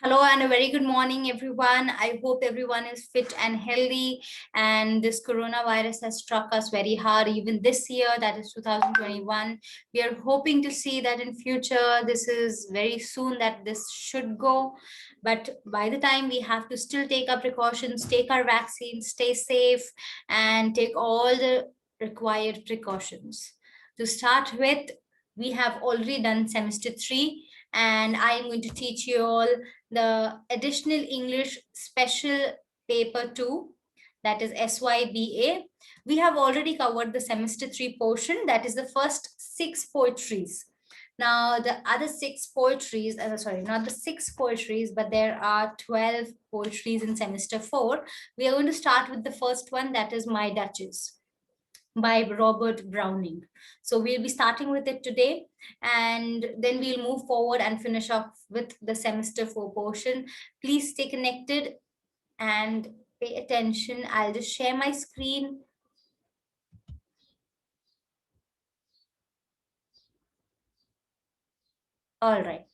Hello and a very good morning, everyone. I hope everyone is fit and healthy. And this coronavirus has struck us very hard, even this year, that is 2021. We are hoping to see that in future, this is very soon that this should go. But by the time, we have to still take our precautions, take our vaccines, stay safe, and take all the required precautions. To start with, we have already done semester 3, and I am going to teach you all the additional English special paper 2, that is SYBA. We have already covered the semester 3 portion, that is the first 6 poetries. Now the other 6 poetries, sorry, not the 6 poetries, but there are 12 poetries in semester 4. We are going to start with the first one, that is My Duchess by Robert Browning. So we'll be starting with it today, and then we'll move forward and finish off with the semester 4 portion. Please stay connected and pay attention. I'll just share my screen. All right.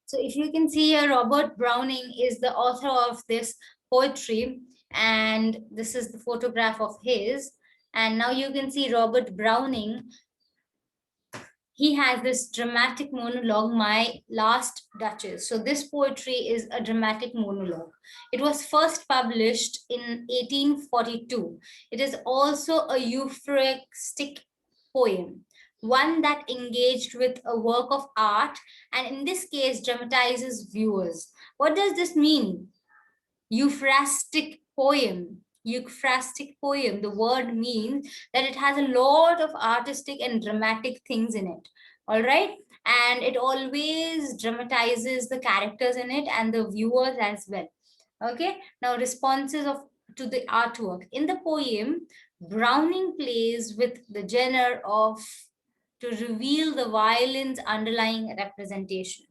So if you can see here, Robert Browning is the author of this poetry, and this is the photograph of his. And now you can see Robert Browning, he has this dramatic monologue, My Last Duchess. So this poetry is a dramatic monologue. It was first published in 1842. It is also a euphoristic poem, one that engaged with a work of art, and in this case dramatizes viewers. What does this mean? Euphrastic poem. Euphrastic poem, the word means that it has a lot of artistic and dramatic things in it. All right. And it always dramatizes the characters in it and the viewers as well. Okay. Now, responses of to the artwork. In the poem, Browning plays with the genre of to reveal the violence underlying representation.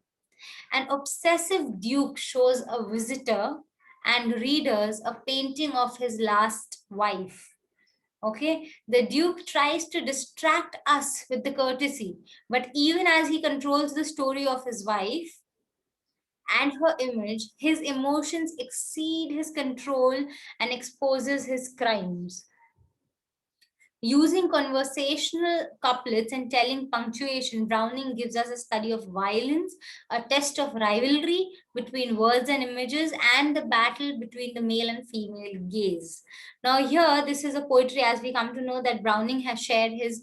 An obsessive duke shows a visitor and readers a painting of his last wife. Okay, the duke tries to distract us with the courtesy, but even as he controls the story of his wife and her image, his emotions exceed his control and exposes his crimes. Using conversational couplets and telling punctuation, Browning gives us a study of violence, a test of rivalry between words and images, and the battle between the male and female gaze. Now, here, this is a poetry, as we come to know that Browning has shared his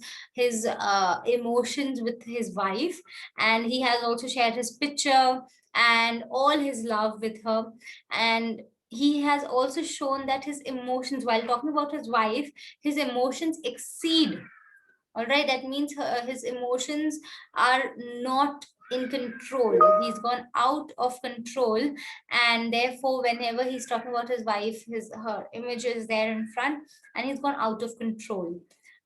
emotions with his wife, and he has also shared his picture and all his love with her. And he has also shown that his emotions, while talking about his wife, his emotions exceed. All right, that means his emotions are not in control. He's gone out of control, and therefore whenever he's talking about his wife, her image is there in front, and he's gone out of control.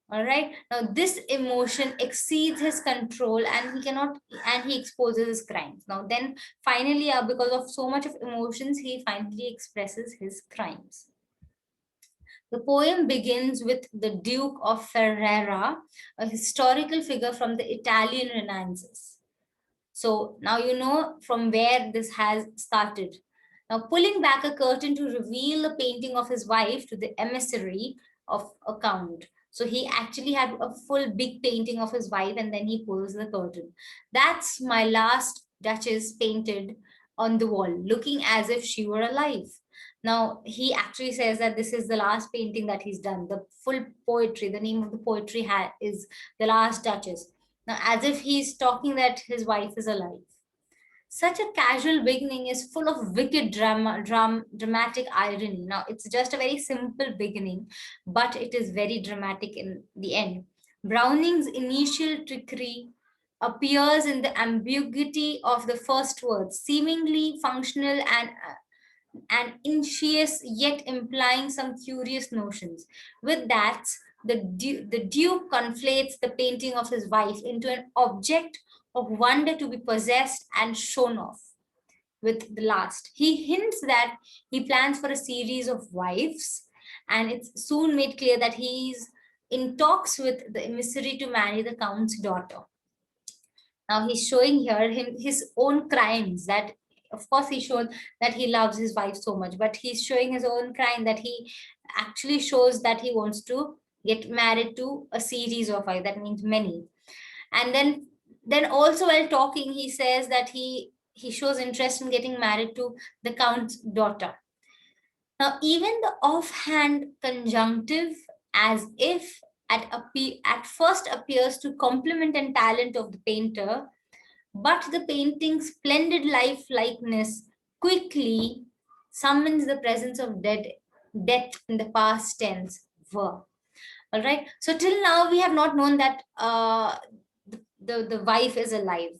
All right, now this emotion exceeds his control, and he cannot, and he exposes his crimes. Now then finally, because of so much of emotions, he finally expresses his crimes. The poem begins with the Duke of Ferrara, a historical figure from the Italian Renaissance. So now you know from where this has started. Now, pulling back a curtain to reveal the painting of his wife to the emissary of a count. So he actually had a full big painting of his wife, and then he pulls the curtain. That's My Last Duchess painted on the wall, looking as if she were alive. Now, he actually says that this is the last painting that he's done. The full poetry, the name of the poetry is The Last Duchess. Now, as if he's talking that his wife is alive. Such a casual beginning is full of wicked dramatic irony. Now, it's just a very simple beginning, but it is very dramatic in the end. Browning's initial trickery appears in the ambiguity of the first words, seemingly functional and insidious, yet implying some curious notions. With that, the Duke conflates the painting of his wife into an object of wonder to be possessed and shown off. With the last, he hints that he plans for a series of wives, and it's soon made clear that he's in talks with the emissary to marry the count's daughter. Now he's showing here his own crimes, that of course he showed that he loves his wife so much, but he's showing his own crime, that he actually shows that he wants to get married to a series of wives, that means many. And then also while talking he says that he shows interest in getting married to the count's daughter. Now even the offhand conjunctive, as if at first appears to complement and talent of the painter, but the painting's splendid lifelikeness quickly summons the presence of death in the past tense were. All right. So till now we have not known that the wife is alive.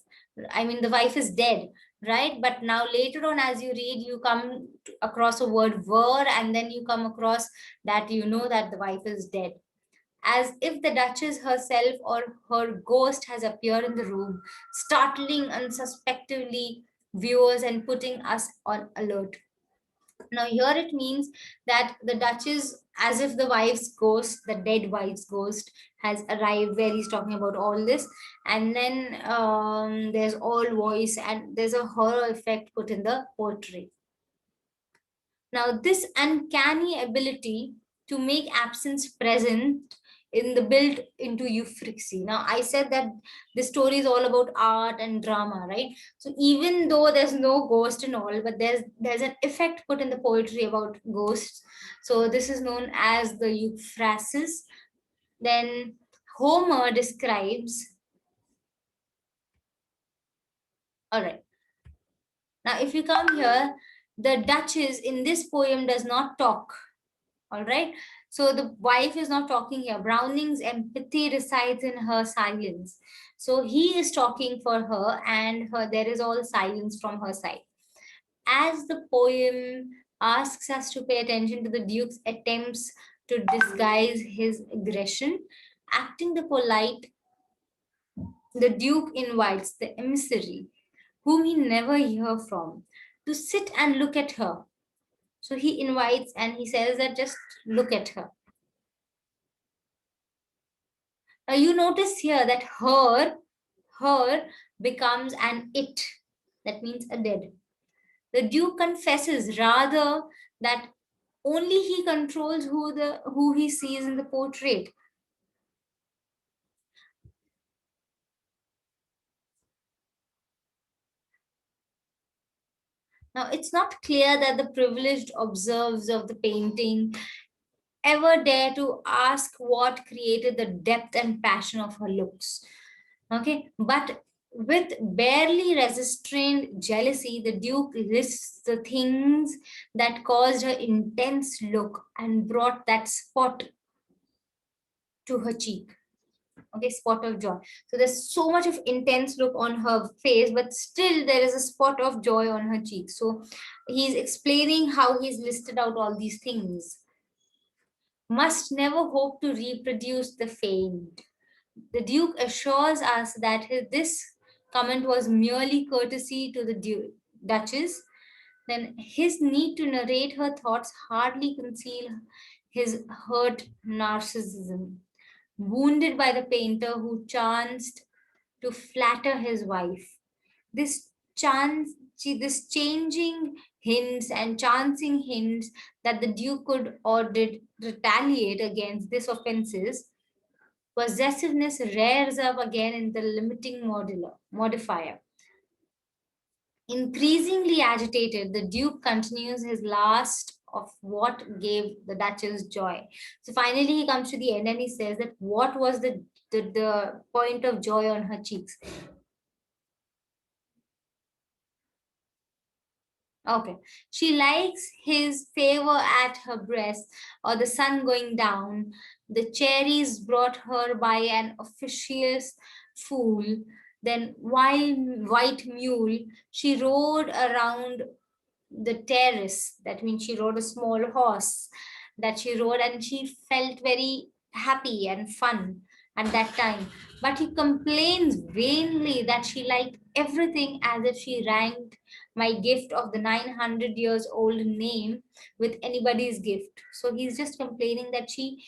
I mean, the wife is dead, right? But now later on, as you read, you come across a word were, and then you come across that you know that the wife is dead, as if the Duchess herself or her ghost has appeared in the room, startling unsuspectively viewers and putting us on alert. Now, here it means that the Duchess, as if the wife's ghost, the dead wife's ghost, has arrived where he's talking about all this. And then there's all voice and there's a horror effect put in the poetry. Now, this uncanny ability to make absence present in the built into euphrixy. Now, I said that this story is all about art and drama, right? So even though there's no ghost and all, but there's an effect put in the poetry about ghosts. So this is known as the euphrasis. Then Homer describes. All right. Now, if you come here, the Duchess in this poem does not talk. All right. So the wife is not talking here. Browning's empathy resides in her silence. So he is talking for her, and there is all silence from her side. As the poem asks us to pay attention to the Duke's attempts to disguise his aggression, acting the polite, the Duke invites the emissary, whom he never hear from, to sit and look at her. So he invites and he says that just look at her. Now you notice here that her becomes an it. That means a dead. The Duke confesses rather that only he controls who he sees in the portrait. Now it's not clear that the privileged observers of the painting ever dare to ask what created the depth and passion of her looks. Okay, but with barely restrained jealousy, the Duke lists the things that caused her intense look and brought that spot to her cheek. Okay, spot of joy. So there's so much of intense look on her face, but still there is a spot of joy on her cheek. So he's explaining how he's listed out all these things. Must never hope to reproduce the famed. The Duke assures us that this comment was merely courtesy to the Duchess. Then his need to narrate her thoughts hardly conceal his hurt narcissism, wounded by the painter who chanced to flatter his wife. This chance, this changing hints and chancing hints that the Duke could or did retaliate against these offenses. Possessiveness rears up again in the limiting modifier. Increasingly agitated, the Duke continues his last of what gave the Duchess joy. So finally, he comes to the end and he says that what was the point of joy on her cheeks? Okay. She likes his favor at her breast or the sun going down, the cherries brought her by an officious fool, then white mule, she rode around the terrace. That means she rode a small horse that she rode and she felt very happy and fun at that time. But he complains vainly that she liked everything as if she ranked my gift of the 900 years old name with anybody's gift. So he's just complaining that she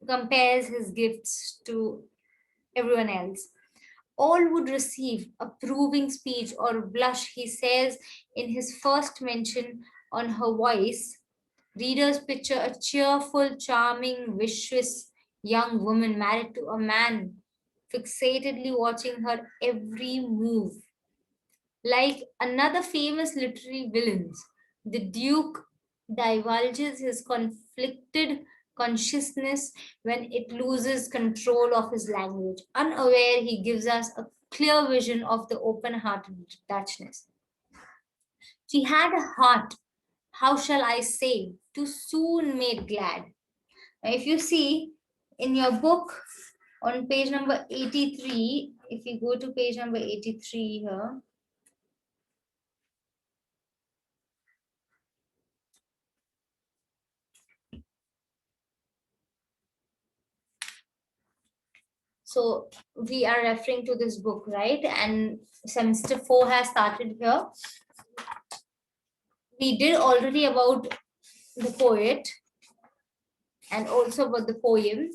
compares his gifts to everyone else. All would receive approving speech or blush, he says in his first mention on her voice. Readers picture a cheerful, charming, vicious young woman married to a man, fixatedly watching her every move. Like another famous literary villain, the Duke divulges his conflicted consciousness when it loses control of his language. Unaware, he gives us a clear vision of the open hearted Duchess. She had a heart, how shall I say, too soon made glad. Now, if you see in your book on page number 83, if you go to page number 83 here, so we are referring to this book, right? And semester 4 has started here. We did already about the poet and also about the poem.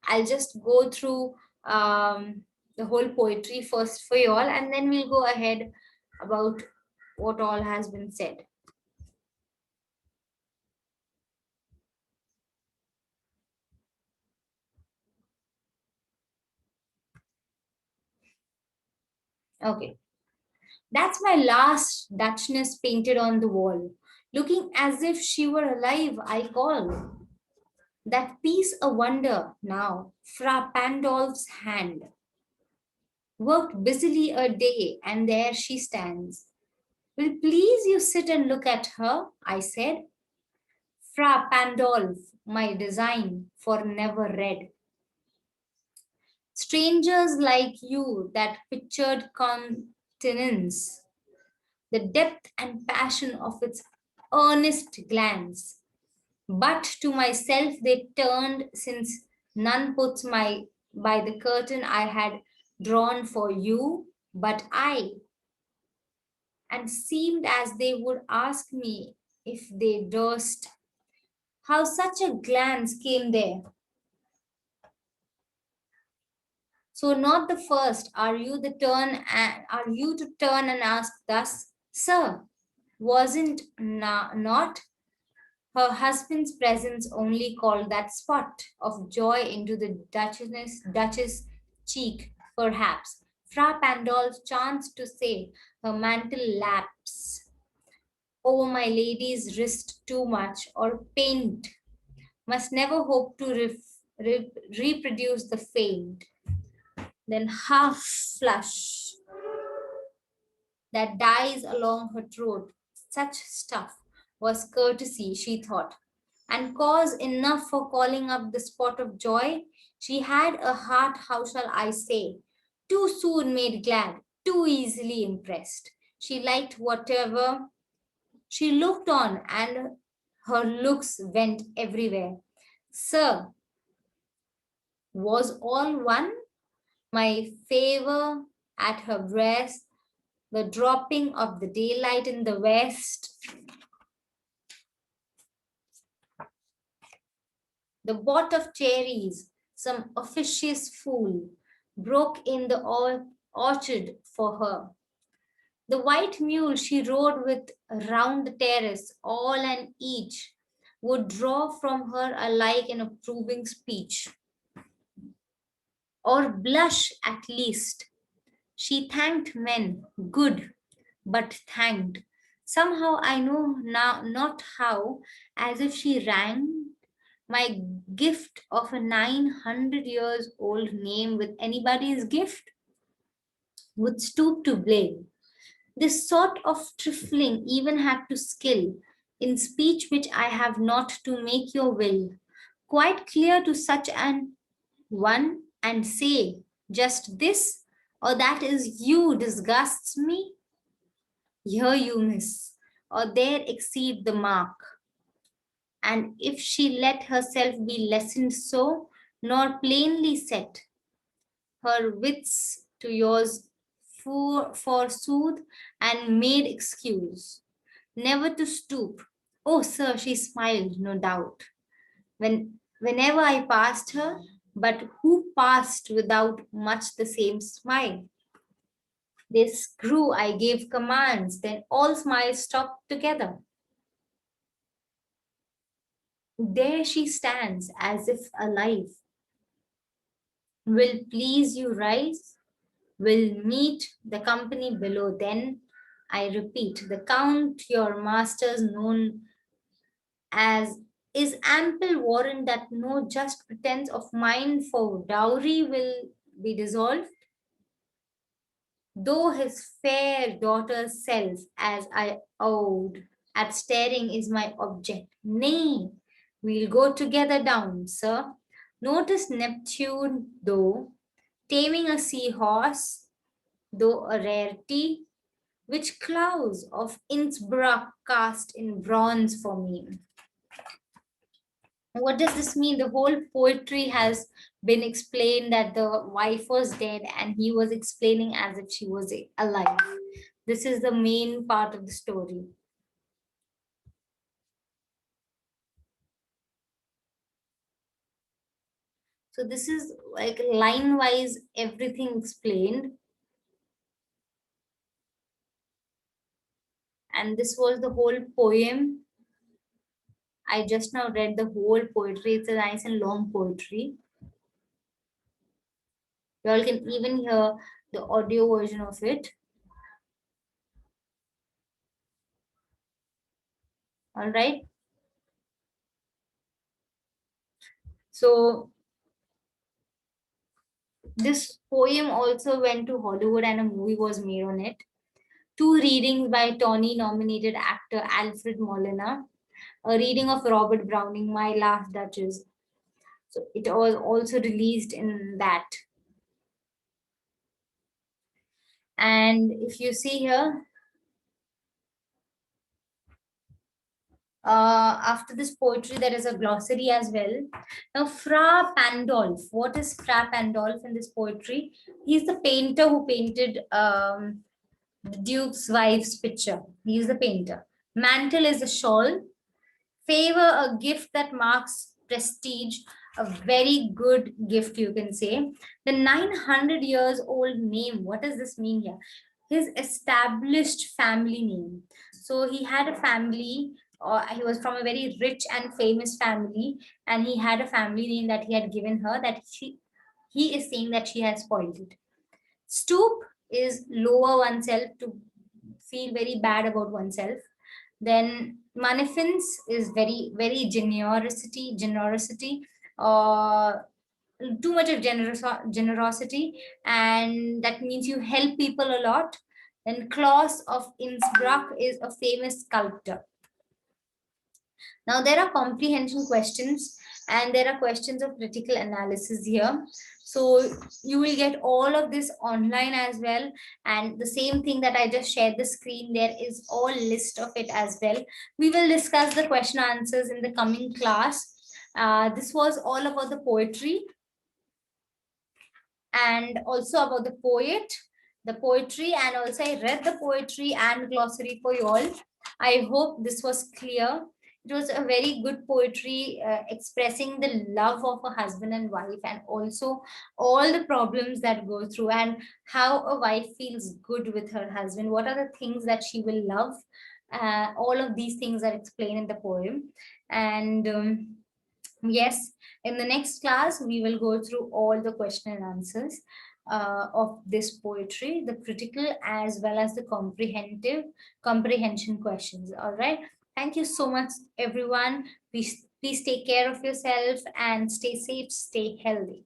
I'll just go through the whole poetry first for you all, and then we'll go ahead about what all has been said. Okay. That's my last Duchess painted on the wall. Looking as if she were alive, I call. That piece a wonder now, Fra Pandolf's hand. Worked busily a day, and there she stands. Will please you sit and look at her, I said. Fra Pandolf, my design, for never read. Strangers like you, that pictured countenance, the depth and passion of its earnest glance. But to myself they turned, since none puts my by the curtain I had drawn for you, but I, and seemed as they would ask me if they durst, how such a glance came there. So not the first are you the turn and are you to turn and ask thus, sir, wasn't not her husband's presence only called that spot of joy into the Duchess' cheek, perhaps. Fra Pandolf chanced to say, her mantle laps over my lady's wrist too much, or paint must never hope to reproduce the faint. Then half flush that dies along her throat. Such stuff was courtesy, she thought, and cause enough for calling up the spot of joy. She had a heart, how shall I say, too soon made glad, too easily impressed. She liked whatever she looked on, and her looks went everywhere. Sir, was all one? My favor at her breast, the dropping of the daylight in the west, the bought of cherries, some officious fool broke in the orchard for her. The white mule she rode with round the terrace, all and each would draw from her alike an approving speech, or blush at least. She thanked men, good, but thanked. Somehow I know now not how, as if she rang my gift of a 900 years old name with anybody's gift, would stoop to blame. This sort of trifling even had to skill in speech which I have not to make your will quite clear to such an one, and say just this or that is you disgusts me. Here you miss, or there exceed the mark. And if she let herself be lessoned so, nor plainly set her wits to yours forsooth, and made excuse, never to stoop. Oh, sir, she smiled, no doubt, when whenever I passed her, but who passed without much the same smile? This grew, I gave commands, then all smiles stopped together. There she stands, as if alive. Will please you rise? Will meet the company below. Then I repeat, the count your masters known as is ample warrant that no just pretense of mine for dowry will be dissolved. Though his fair daughter's self, as I owed, at staring is my object. Nay, we'll go together down, sir. Notice Neptune, though, taming a seahorse, though a rarity, which clouds of Innsbruck cast in bronze for me. What does this mean? The whole poetry has been explained that the wife was dead and he was explaining as if she was alive. This is the main part of the story. So this is like line wise everything explained. And this was the whole poem. I just now read the whole poetry. It's a nice and long poetry. You all can even hear the audio version of it. All right. So this poem also went to Hollywood and a movie was made on it. Two readings by Tony nominated actor Alfred Molina, a reading of Robert Browning, My Last Duchess. So it was also released in that. And if you see here, after this poetry, there is a glossary as well. Now, Fra Pandolf. What is Fra Pandolf in this poetry? He's the painter who painted the Duke's wife's picture. He is the painter. Mantle is a shawl. Favor, a gift that marks prestige, a very good gift, you can say. The 900 years old name, what does this mean here? His established family name. So he had a family, or he was from a very rich and famous family, and he had a family name that he had given her that he is saying that she has spoiled it. Stoop is lower oneself, to feel very bad about oneself. Then manifence is very generosity, uh, too much of generosity, and that means you help people a lot. Then Klaus of Innsbruck is a famous sculptor. Now, there are comprehension questions and there are questions of critical analysis here. So you will get all of this online as well. And the same thing that I just shared the screen, there is all list of it as well. We will discuss the question answers in the coming class. This was all about the poetry and also about the poet, the poetry, and also I read the poetry and glossary for you all. I hope this was clear. It was a very good poetry expressing the love of a husband and wife, and also all the problems that go through, and how a wife feels good with her husband. What are the things that she will love? All of these things are explained in the poem. And yes, in the next class, we will go through all the question and answers of this poetry, the critical as well as the comprehension questions. All right. Thank you so much, everyone. Please take care of yourself and stay safe, stay healthy.